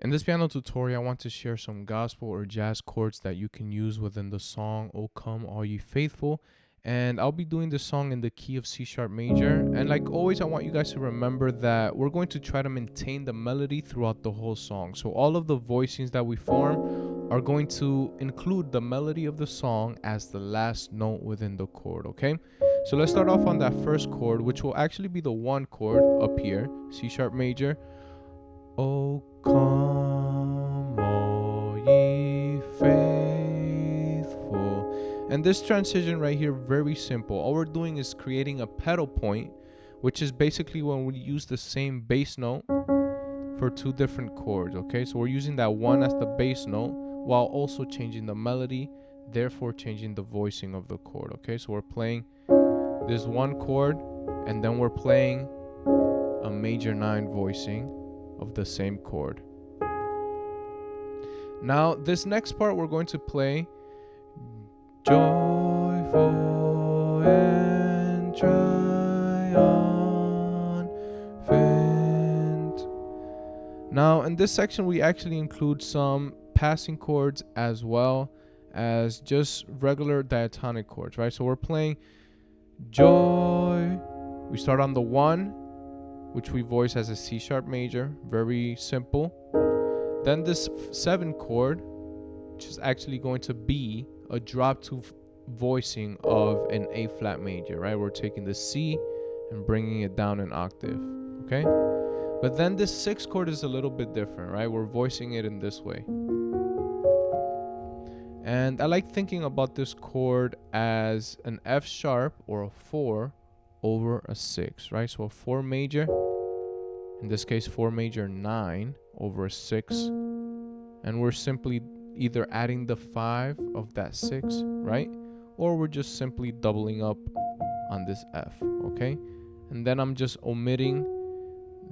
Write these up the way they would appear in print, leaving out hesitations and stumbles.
In this piano tutorial, I want to share some gospel or jazz chords that you can use within the song, "O Come All Ye Faithful." And I'll be doing this song in the key of C sharp major. And like always, I want you guys to remember that we're going to try to maintain the melody throughout the whole song. So all of the voicings that we form are going to include the melody of the song as the last note within the chord, okay? So let's start off on that first chord, which will actually be the one chord up here, C sharp major. O come all ye faithful. And this transition right here, very simple. All we're doing is creating a pedal point, which is basically when we use the same bass note for two different chords, okay? So we're using that one as the bass note while also changing the melody, therefore changing the voicing of the chord, okay? So we're playing this one chord and then we're playing a major 9 voicing of the same chord. Now this next part we're going to play joyful and triumphant. Now in this section we actually include some passing chords as well as just regular diatonic chords, right? So we're playing joy. We start on the 1, which we voice as a C sharp major, very simple. Then this 7 chord, which is actually going to be a drop 2 voicing of an A flat major, right? We're taking the C and bringing it down an octave, okay? But then this 6 chord is a little bit different, right? We're voicing it in this way. And I like thinking about this chord as an F sharp or a 4 over a 6, right? So a 4 major, in this case 4 major 9 over a 6, and we're simply either adding the 5 of that 6, right? Or we're just simply doubling up on this F, okay? And then I'm just omitting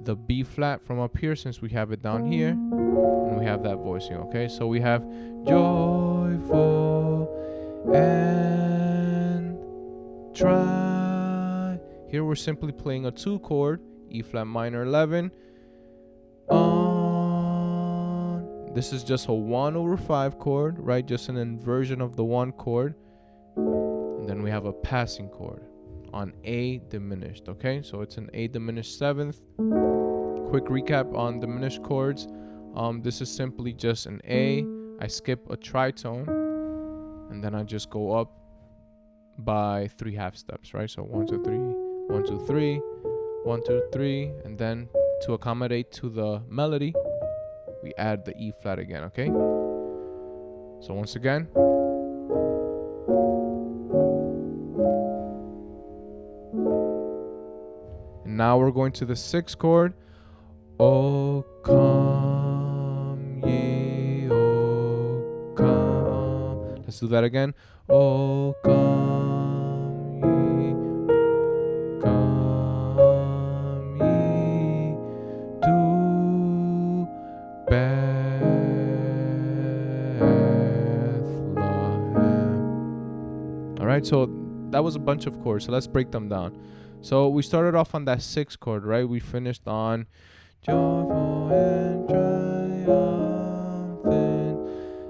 the B flat from up here since we have it down here, and we have that voicing, okay? So we have joyful and try. Here we're simply playing a 2 chord, E flat minor 11 on. This is just a 1 over 5 chord, right? Just an inversion of the 1 chord. And then we have a passing chord on A diminished, okay? So it's an A diminished 7th. Quick recap on diminished chords. This is simply just an A. I skip a tritone and then I just go up by 3 half steps, right? So 1 2 3 1 2 3 1 2 3, and then to accommodate to the melody we add the E flat again, okay? So once again, and now we're going to the 6th chord. O come ye, O come. Let's do that again. O come ye, come ye to Bethlehem. All right, so that was a bunch of chords. So let's break them down. So we started off on that 6th chord, right? We finished on joyful and triumphant.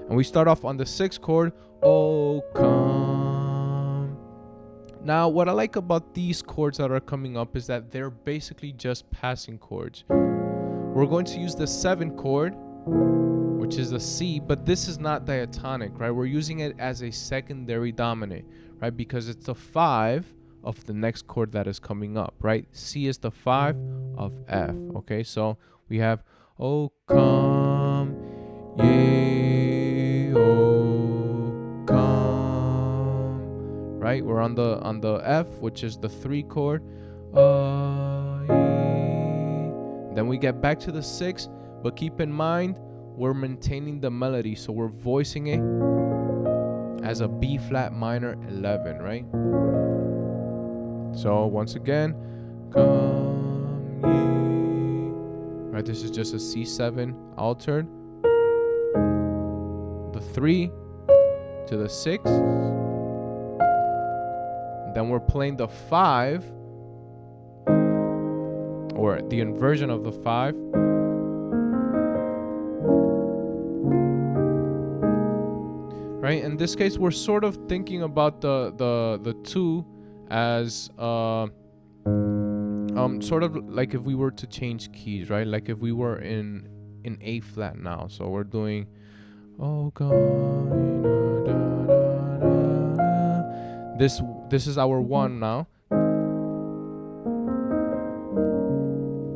And we start off on the 6th chord, O come. Now, what I like about these chords that are coming up is that they're basically just passing chords. We're going to use the 7th chord, which is a C, but this is not diatonic, right? We're using it as a secondary dominant, right? Because it's the 5 of the next chord that is coming up, right? C is the 5 of F, okay? So we have O come ye, O come, right? We're on the F, which is the 3 chord. Then we get back to the 6, but keep in mind we're maintaining the melody, so we're voicing it as a B flat minor 11, right? So once again, come ye, right? This is just a C7 altered, the 3 to the 6, then we're playing the 5, or the inversion of the 5, right? In this case, we're sort of thinking about the 2 as sort of like if we were to change keys, right? Like if we were in A flat now. So we're doing, oh God, da, da, da, da. This is our 1 now.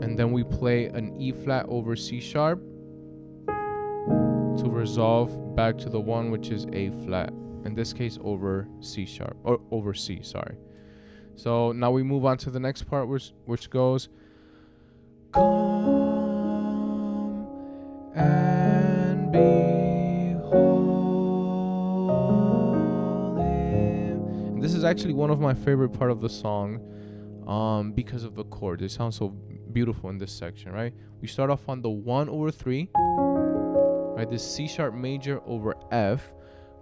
And then we play an E flat over C sharp to resolve back to the 1, which is A flat. In this case, over C sharp, or over C, sorry. So now we move on to the next part, which goes, come and behold him. And this is actually one of my favorite part of the song, because of the chords. It sounds so beautiful in this section, right? We start off on the 1 over 3, right? This C sharp major over F.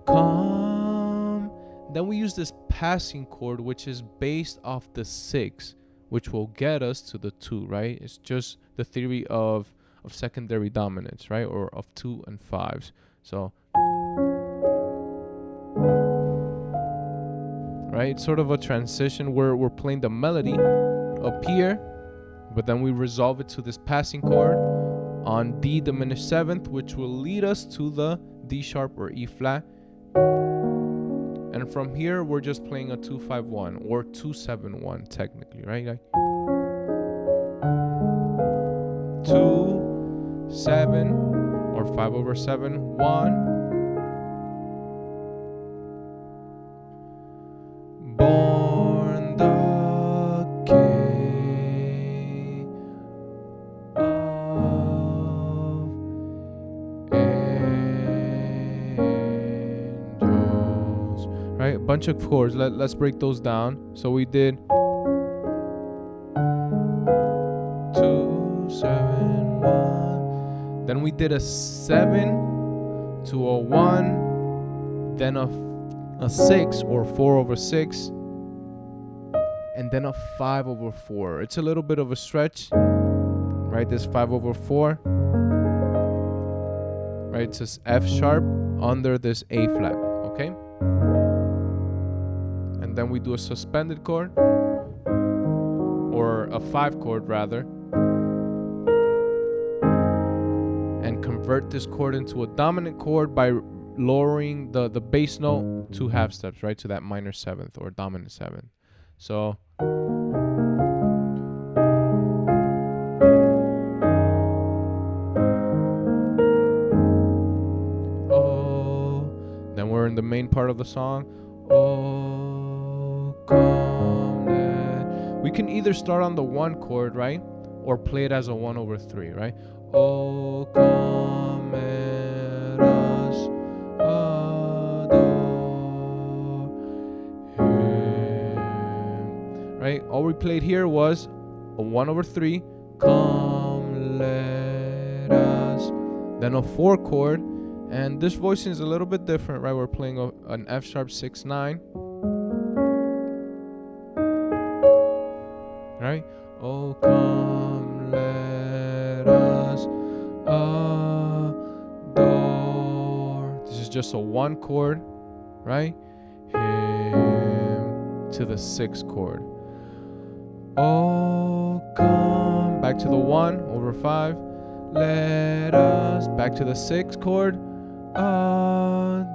Come. Then we use this passing chord, which is based off the 6, which will get us to the 2, right? It's just the theory of secondary dominance, right? Or of 2 and 5s. So, right? It's sort of a transition where we're playing the melody up here, but then we resolve it to this passing chord on D diminished 7th, which will lead us to the D sharp or E flat. And from here, we're just playing a 2-5-1 or 2-7-1 technically, right? Like 2, 7, or 5 over 7, 1. Born the King of angels. Right, a bunch of chords. Let's break those down. So we did 2, 7, 1. Then we did a 7 to a 1. Then a 6 or 4 over 6. And then a 5 over 4. It's a little bit of a stretch. Right, this 5 over 4. Right, it says F sharp under this A flat. Okay. And then we do a suspended chord, or a 5 chord rather, and convert this chord into a dominant chord by lowering the bass note 2 half steps, right, to that minor 7th or dominant 7th. So then we're in the main part of the song. Oh, come that. We can either start on the 1 chord, right? Or play it as a 1 over 3, right? Oh, come let us adore him. Right? All we played here was a 1 over 3. Come let us. Then a 4 chord. And this voicing is a little bit different, right? We're playing an F sharp 6-9. Right? Oh, come let us adore. This is just a 1 chord, right? Him to the 6 chord. Oh, come back to the 1 over 5. Let us back to the 6 chord. Adore.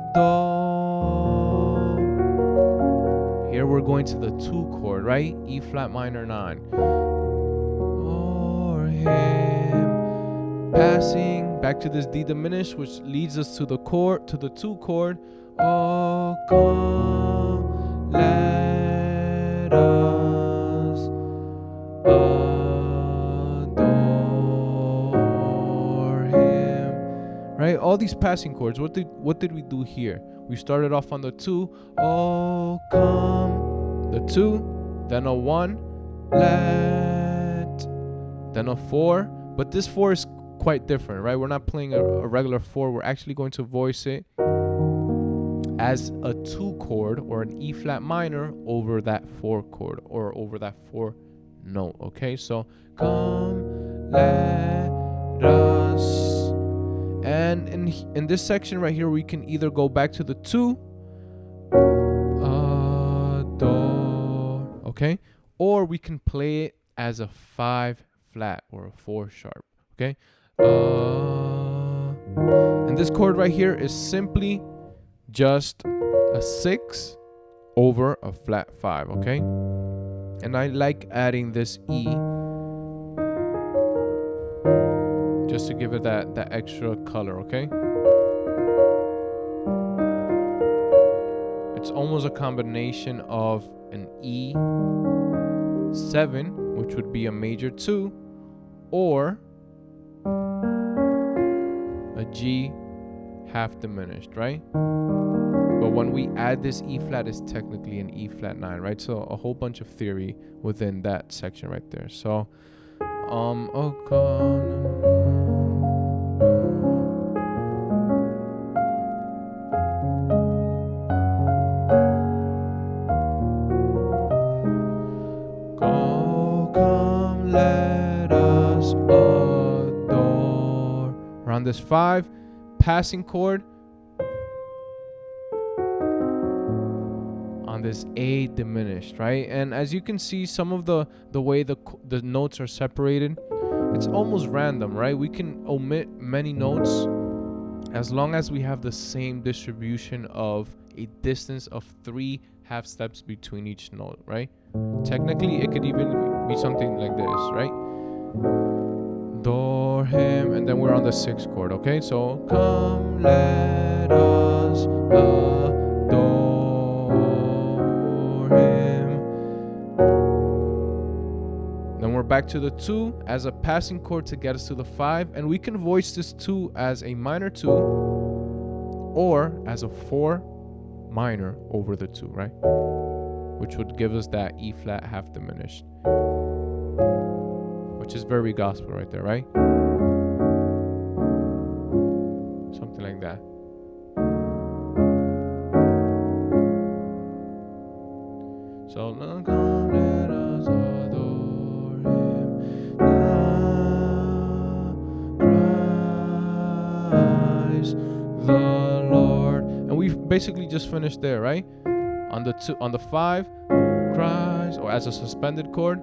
Here we're going to the 2 chord, right? E flat minor 9. Or him. Passing back to this D diminished, which leads us to the chord, to the 2 chord. Oh, come, let us adore him. Right? All these passing chords. What did we do here? We started off on the 2. Oh, come. The 2. Then a 1. Let. Then a 4. But this 4 is quite different, right? We're not playing a regular 4. We're actually going to voice it as a 2 chord or an E flat minor over that 4 chord or over that 4 note. Okay, so come, let us. And in this section right here, we can either go back to the 2, do, okay, or we can play it as a 5 flat or a 4 sharp, okay. And this chord right here is simply just a 6 over a flat 5, okay. And I like adding this E just to give it that extra color, okay. It's almost a combination of an E7, which would be a major 2, or a G half diminished, right? But when we add this E flat, it's technically an E flat 9, right? So a whole bunch of theory within that section right there. So, oh God. Let us adore. We're on this 5 passing chord on this A diminished, right? And as you can see, some of the way the notes are separated, it's almost random, right? We can omit many notes as long as we have the same distribution of a distance of 3 half steps between each note, right? Technically, it could even be something like this, right? Adore him, and then we're on the 6th chord, okay? So come, let us adore him. Then we're back to the 2 as a passing chord to get us to the 5, and we can voice this 2 as a minor 2 or as a 4 minor over the 2, right? Which would give us that E flat half diminished, which is very gospel right there, right? Something like that. So come, let us adore him now, Christ the Lord. And we've basically just finished there, right? On the 2, on the 5, Christ, or as a suspended chord,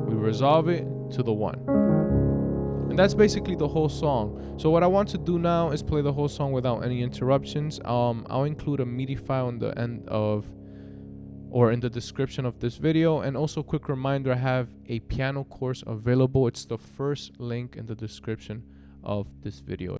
we resolve it to the 1. And that's basically the whole song. So what I want to do now is play the whole song without any interruptions. I'll include a MIDI file in the end of, or in the description of this video. And also, quick reminder, I have a piano course available. It's the first link in the description of this video.